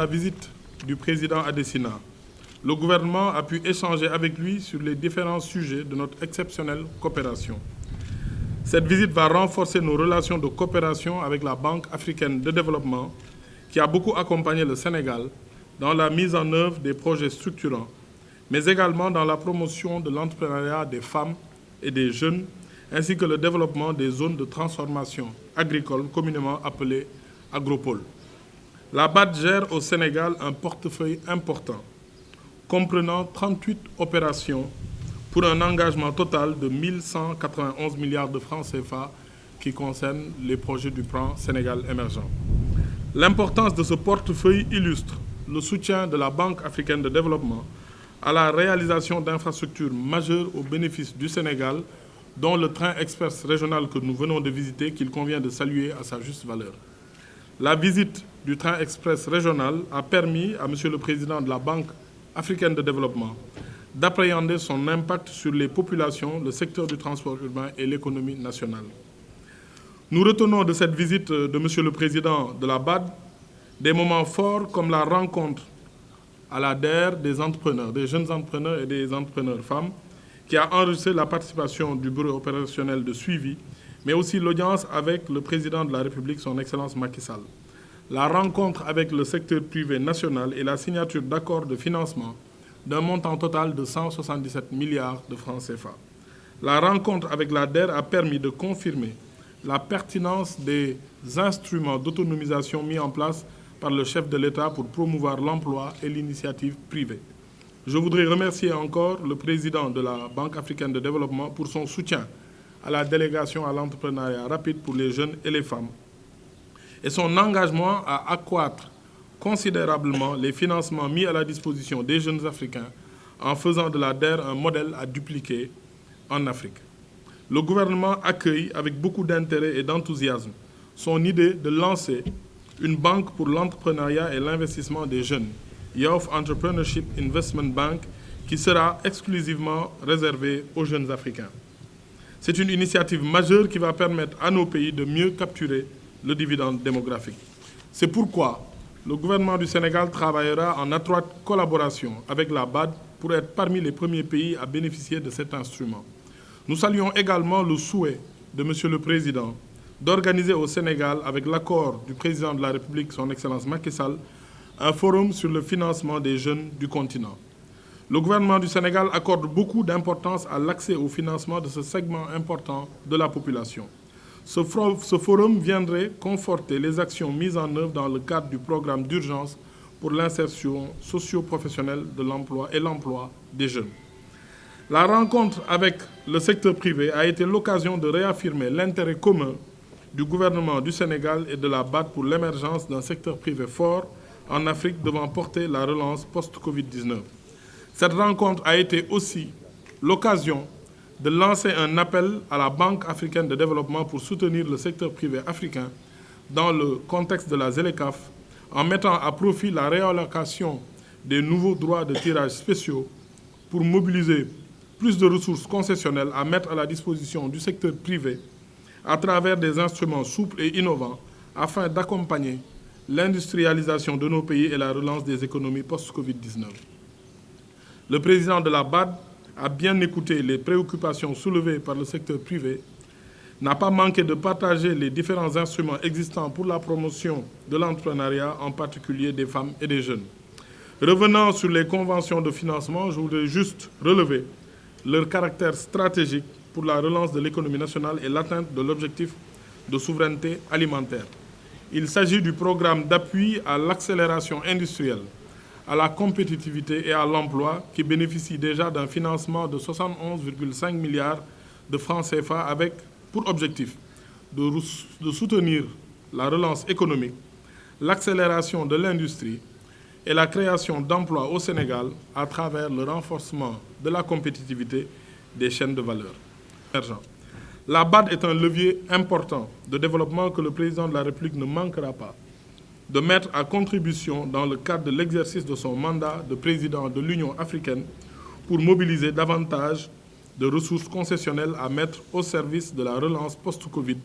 la visite du président Adesina, le gouvernement a pu échanger avec lui sur les différents sujets de notre exceptionnelle coopération. Cette visite va renforcer nos relations de coopération avec la Banque africaine de développement, qui a beaucoup accompagné le Sénégal dans la mise en œuvre des projets structurants, mais également dans la promotion de l'entrepreneuriat des femmes et des jeunes, ainsi que le développement des zones de transformation agricole, communément appelées agropoles. La BAD gère au Sénégal un portefeuille important, comprenant 38 opérations pour un engagement total de 1 191 milliards de francs CFA qui concernent les projets du plan Sénégal émergent. L'importance de ce portefeuille illustre le soutien de la Banque africaine de développement à la réalisation d'infrastructures majeures au bénéfice du Sénégal, dont le train express régional que nous venons de visiter, qu'il convient de saluer à sa juste valeur. La visite du train express régional a permis à M. le Président de la Banque africaine de développement d'appréhender son impact sur les populations, le secteur du transport urbain et l'économie nationale. Nous retenons de cette visite de M. le Président de la BAD des moments forts comme la rencontre à la DER des entrepreneurs, des jeunes entrepreneurs et des entrepreneurs femmes, qui a enregistré la participation du bureau opérationnel de suivi, mais aussi l'audience avec le Président de la République, son Excellence Macky Sall. La rencontre avec le secteur privé national et la signature d'accords de financement d'un montant total de 177 milliards de francs CFA. La rencontre avec la DER a permis de confirmer la pertinence des instruments d'autonomisation mis en place par le chef de l'État pour promouvoir l'emploi et l'initiative privée. Je voudrais remercier encore le président de la Banque africaine de développement pour son soutien à la délégation à l'entrepreneuriat rapide pour les jeunes et les femmes et son engagement à accroître considérablement les financements mis à la disposition des jeunes Africains en faisant de la DER un modèle à dupliquer en Afrique. Le gouvernement accueille avec beaucoup d'intérêt et d'enthousiasme son idée de lancer une banque pour l'entrepreneuriat et l'investissement des jeunes, Youth Entrepreneurship Investment Bank, qui sera exclusivement réservée aux jeunes Africains. C'est une initiative majeure qui va permettre à nos pays de mieux capturer le dividende démographique. C'est pourquoi le gouvernement du Sénégal travaillera en étroite collaboration avec la BAD pour être parmi les premiers pays à bénéficier de cet instrument. Nous saluons également le souhait de M. le Président d'organiser au Sénégal, avec l'accord du Président de la République, son Excellence Macky Sall, un forum sur le financement des jeunes du continent. Le gouvernement du Sénégal accorde beaucoup d'importance à l'accès au financement de ce segment important de la population. Ce forum viendrait conforter les actions mises en œuvre dans le cadre du programme d'urgence pour l'insertion socio-professionnelle de l'emploi et l'emploi des jeunes. La rencontre avec le secteur privé a été l'occasion de réaffirmer l'intérêt commun du gouvernement du Sénégal et de la BAD pour l'émergence d'un secteur privé fort en Afrique devant porter la relance post-Covid-19. Cette rencontre a été aussi l'occasion de lancer un appel à la Banque africaine de développement pour soutenir le secteur privé africain dans le contexte de la ZLECAf, en mettant à profit la réallocation des nouveaux droits de tirage spéciaux pour mobiliser plus de ressources concessionnelles à mettre à la disposition du secteur privé à travers des instruments souples et innovants afin d'accompagner l'industrialisation de nos pays et la relance des économies post-Covid-19. Le président de la BAD a bien écouté les préoccupations soulevées par le secteur privé, n'a pas manqué de partager les différents instruments existants pour la promotion de l'entrepreneuriat, en particulier des femmes et des jeunes. Revenant sur les conventions de financement, je voudrais juste relever leur caractère stratégique pour la relance de l'économie nationale et l'atteinte de l'objectif de souveraineté alimentaire. Il s'agit du programme d'appui à l'accélération industrielle, à la compétitivité et à l'emploi qui bénéficie déjà d'un financement de 71,5 milliards de francs CFA avec pour objectif de soutenir la relance économique, l'accélération de l'industrie et la création d'emplois au Sénégal à travers le renforcement de la compétitivité des chaînes de valeur. La BAD est un levier important de développement que le président de la République ne manquera pas de mettre à contribution dans le cadre de l'exercice de son mandat de président de l'Union africaine pour mobiliser davantage de ressources concessionnelles à mettre au service de la relance post-Covid.